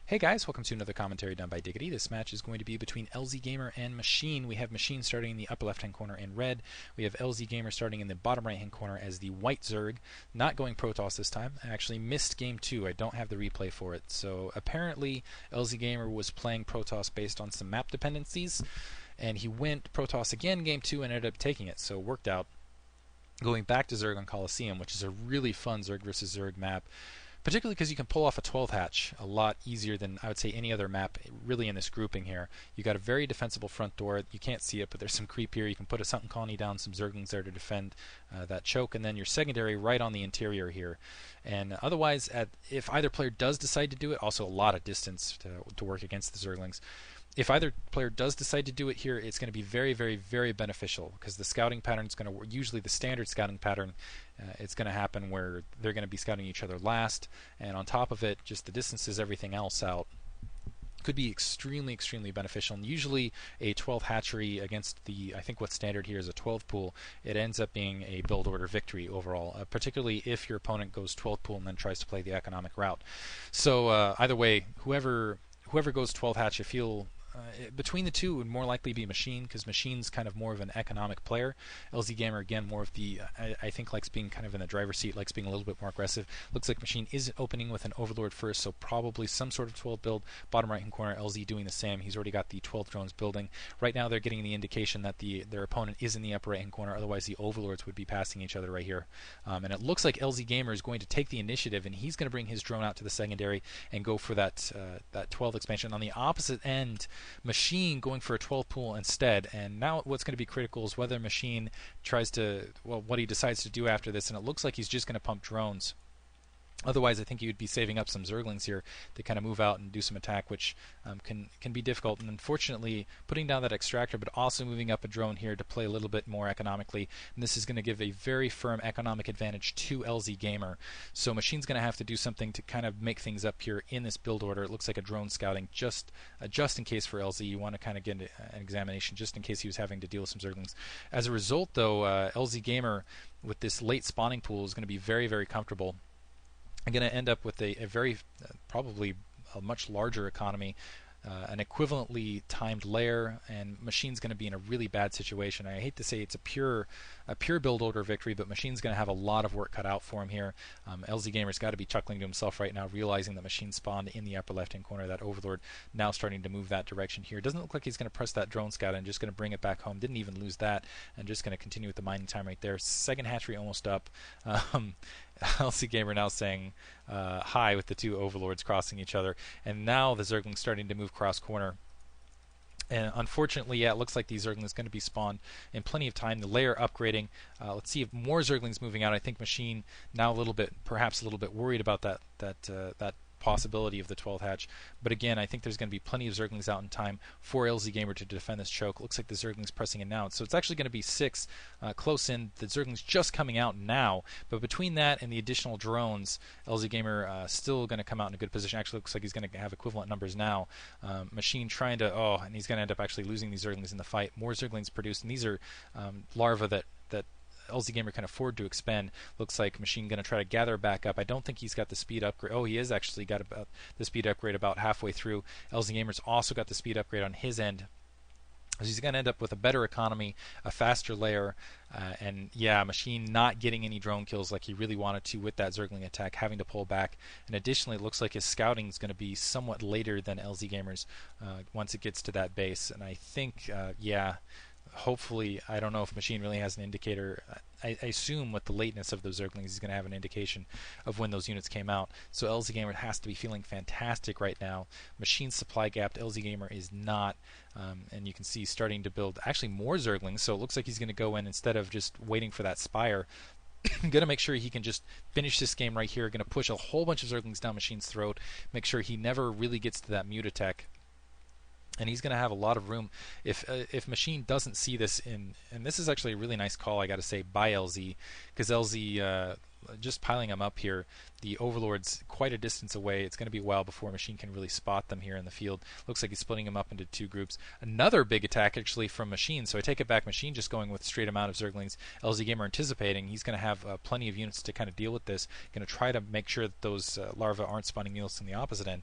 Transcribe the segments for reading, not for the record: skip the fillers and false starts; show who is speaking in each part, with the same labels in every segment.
Speaker 1: Hey guys, welcome to another commentary done by Diggity. This match is going to be between LzGamer and Machine. We have Machine starting in the upper left-hand corner in red. We have LzGamer starting in the bottom right-hand corner as the white zerg. Not going Protoss this time. I actually missed game 2. I don't have the replay for it. So apparently LzGamer was playing Protoss based on some map dependencies, and he went Protoss again game 2 and ended up taking it. So it worked out. Going back to Zerg on Colosseum, which is a really fun Zerg versus Zerg map, particularly because you can pull off a 12 hatch a lot easier than I would say any other map really in this grouping here. You got a very defensible front door. You can't see it, but there's some creep here. You can put a sunken colony down, some zerglings there to defend that choke, and then your secondary right on the interior here. And otherwise, if either player does decide to do it, also a lot of distance to work against the zerglings. If either player does decide to do it here, it's going to be very, very, very beneficial because the scouting pattern is going to usually the standard scouting pattern. It's going to happen where they're going to be scouting each other last, and on top of it, just the distances everything else out could be extremely, extremely beneficial. And usually a 12 hatchery against I think what's standard here is a 12 pool, it ends up being a build order victory overall, particularly if your opponent goes 12 pool and then tries to play the economic route. So either way, whoever goes 12 hatch, I feel between the two, it would more likely be Machine, because Machine's kind of more of an economic player. LzGamer, again, more of the, I think, likes being kind of in the driver's seat, likes being a little bit more aggressive. Looks like Machine is opening with an Overlord first, so probably some sort of 12 build. Bottom right-hand corner, LZ doing the same. He's already got the 12 drones building. Right now, they're getting the indication that their opponent is in the upper right-hand corner, otherwise the Overlords would be passing each other right here. And it looks like LzGamer is going to take the initiative, and he's going to bring his drone out to the secondary and go for that 12 expansion. On the opposite end, Machine going for a 12 pool instead, and now what's going to be critical is whether Machine tries to, well, what he decides to do after this, and it looks like he's just going to pump drones. Otherwise, I think he would be saving up some zerglings here to kind of move out and do some attack, which can be difficult. And unfortunately, putting down that extractor, but also moving up a drone here to play a little bit more economically, and this is going to give a very firm economic advantage to LzGamer. So Machine's going to have to do something to kind of make things up here in this build order. It looks like a drone scouting just in case for LZ. You want to kind of get an examination just in case he was having to deal with some zerglings. As a result, though, LzGamer with this late spawning pool is going to be very, very comfortable. I'm going to end up with a very, probably a much larger economy, an equivalently timed layer, and Machine's going to be in a really bad situation. I hate to say it's a pure build order victory, but Machine's going to have a lot of work cut out for him here. LzGamer's got to be chuckling to himself right now, realizing that Machine spawned in the upper left-hand corner. That Overlord now starting to move that direction here. Doesn't look like he's going to press that drone scout and just going to bring it back home. Didn't even lose that, and just going to continue with the mining time right there. Second hatchery almost up. LzGamer now saying hi with the two Overlords crossing each other, and now the Zergling's starting to move cross corner. And unfortunately, yeah, it looks like these Zerglings going to be spawned in plenty of time. The layer upgrading. Let's see if more Zerglings moving out. I think Machine now perhaps a little bit worried about that possibility of the 12th hatch. But again, I think there's going to be plenty of Zerglings out in time for LzGamer to defend this choke. Looks like the Zergling's pressing in now. So it's actually going to be 6 close in. The Zergling's just coming out now. But between that and the additional drones, LzGamer still going to come out in a good position. Actually looks like he's going to have equivalent numbers now. Machine trying to, and he's going to end up actually losing these Zerglings in the fight. More Zerglings produced, and these are larvae that LzGamer can afford to expend. Looks like Machine going to try to gather back up. I don't think he's got the speed upgrade. Oh, he is actually got about the speed upgrade about halfway through. LzGamer's also got the speed upgrade on his end. So he's going to end up with a better economy, a faster layer, and yeah, Machine not getting any drone kills like he really wanted to with that Zergling attack, having to pull back. And additionally, it looks like his scouting is going to be somewhat later than LzGamer's once it gets to that base. And I think, yeah, hopefully, I don't know if Machine really has an indicator. I assume with the lateness of those Zerglings, he's going to have an indication of when those units came out. So LzGamer has to be feeling fantastic right now. Machine's supply gapped. LzGamer is not. And you can see starting to build actually more Zerglings. So it looks like he's going to go in instead of just waiting for that Spire. Going to make sure he can just finish this game right here. Going to push a whole bunch of Zerglings down Machine's throat. Make sure he never really gets to that mute attack. And he's going to have a lot of room if Machine doesn't see this in, and this is actually a really nice call, I got to say, by LZ, because LZ just piling them up here. The Overlord's quite a distance away. It's going to be a while before Machine can really spot them here in the field. Looks like he's splitting them up into two groups. Another big attack actually from Machine, so I take it back. Machine just going with straight amount of Zerglings. LzGamer anticipating. He's going to have plenty of units to kind of deal with this. Going to try to make sure that those larvae aren't spawning mules on the opposite end.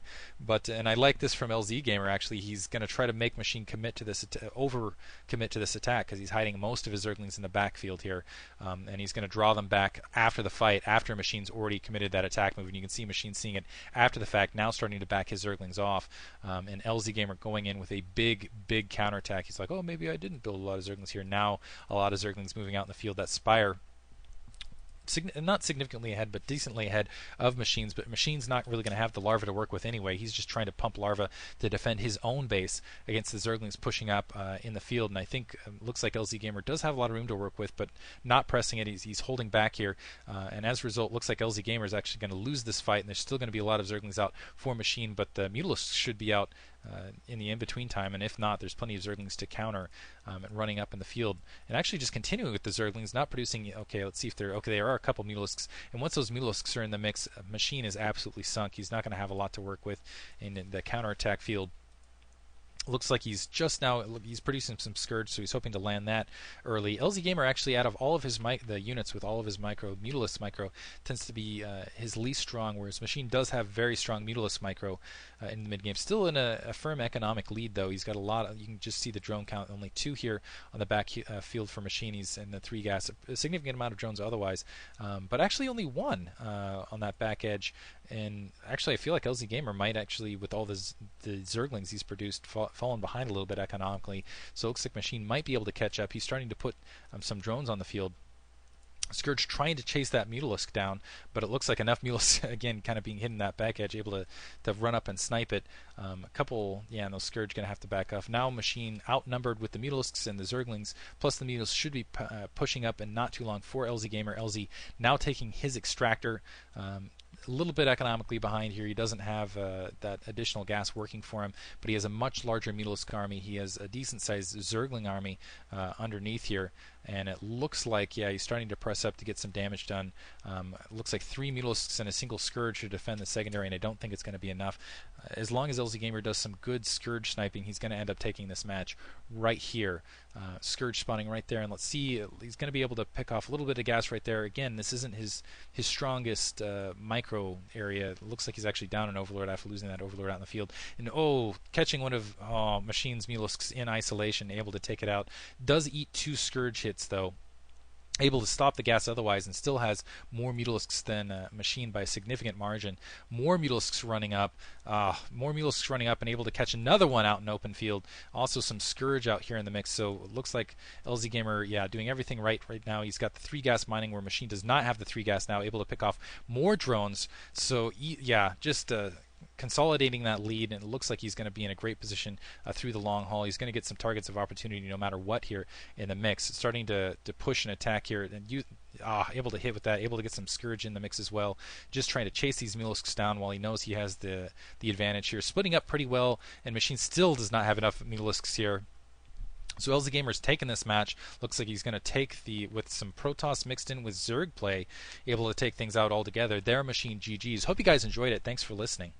Speaker 1: And I like this from LzGamer actually. He's going to try to make Machine commit to this, over commit to this attack, because he's hiding most of his Zerglings in the backfield here. And he's going to draw them back after the fight, after Machine's already committed that attack move. And you can see Machine seeing it after the fact, now starting to back his Zerglings off. And LzGamer going in with a big counterattack. He's like, oh, maybe I didn't build a lot of Zerglings here. Now a lot of Zerglings moving out in the field. That Spire, not significantly ahead, but decently ahead of Machines. But Machine's not really going to have the larva to work with anyway. He's just trying to pump larva to defend his own base against the Zerglings pushing up in the field. And I think looks like LzGamer does have a lot of room to work with, but not pressing it. He's holding back here, and as a result, looks like LzGamer is actually going to lose this fight. And there's still going to be a lot of Zerglings out for Machine, but the Mutalisks should be out in the in-between time, and if not, there's plenty of Zerglings to counter and running up in the field. And actually just continuing with the Zerglings, not producing, okay, let's see if they're, okay, there are a couple Mutalisks, and once those Mutalisks are in the mix, Machine is absolutely sunk. He's not going to have a lot to work with in the counterattack field. Looks like he's just now, he's producing some Scourge, so he's hoping to land that early. LzGamer actually, out of all of his the units with all of his Mutalisk micro, tends to be his least strong, whereas Machine does have very strong Mutalisk micro in the mid-game. Still in a firm economic lead, though. He's got a lot of, you can just see the drone count, only 2 here on the back field for Machine. He's in the 3 gas, a significant amount of drones otherwise, but actually only 1 on that back edge. And actually, I feel like LzGamer might actually, with all the Zerglings he's produced, fallen behind a little bit economically. So it looks like Machine might be able to catch up. He's starting to put some drones on the field. Scourge trying to chase that Mutalisk down, but it looks like enough Mutalisks, again, kind of being hidden in that back edge, able to run up and snipe it. A couple, yeah, and those Scourge going to have to back off. Now Machine outnumbered with the Mutalisks and the Zerglings, plus the Mutalisks should be pushing up in not too long for LzGamer. LZ now taking his Extractor. A little bit economically behind here. He doesn't have that additional gas working for him, but he has a much larger Mutalisk army. He has a decent-sized Zergling army underneath here, and it looks like, yeah, he's starting to press up to get some damage done. It looks like 3 Mutalisks and a single Scourge to defend the secondary, and I don't think it's going to be enough. As long as LzGamer does some good Scourge sniping, he's going to end up taking this match right here. Scourge spawning right there, and let's see, he's going to be able to pick off a little bit of gas right there. Again, this isn't his strongest micro area. It looks like he's actually down an Overlord after losing that Overlord out in the field. And catching one of Machine's Mutalisks in isolation, able to take it out. Does eat 2 Scourge hits, though. Able to stop the gas otherwise, and still has more Mutalisks than Machine by a significant margin. More Mutalisks running up, and able to catch another one out in open field. Also some Scourge out here in the mix, so it looks like LzGamer, yeah, doing everything right now. He's got the 3 gas mining where Machine does not have the 3 gas now, able to pick off more drones. So yeah, just consolidating that lead, and it looks like he's going to be in a great position through the long haul. He's going to get some targets of opportunity no matter what here in the mix. Starting to push an attack here, and able to hit with that, able to get some Scourge in the mix as well. Just trying to chase these Mutalisks down while he knows he has the advantage here. Splitting up pretty well, and Machine still does not have enough Mutalisks here. So LzGamer's taken this match. Looks like he's going to take with some Protoss mixed in with Zerg play, able to take things out altogether. Their Machine GG's. Hope you guys enjoyed it. Thanks for listening.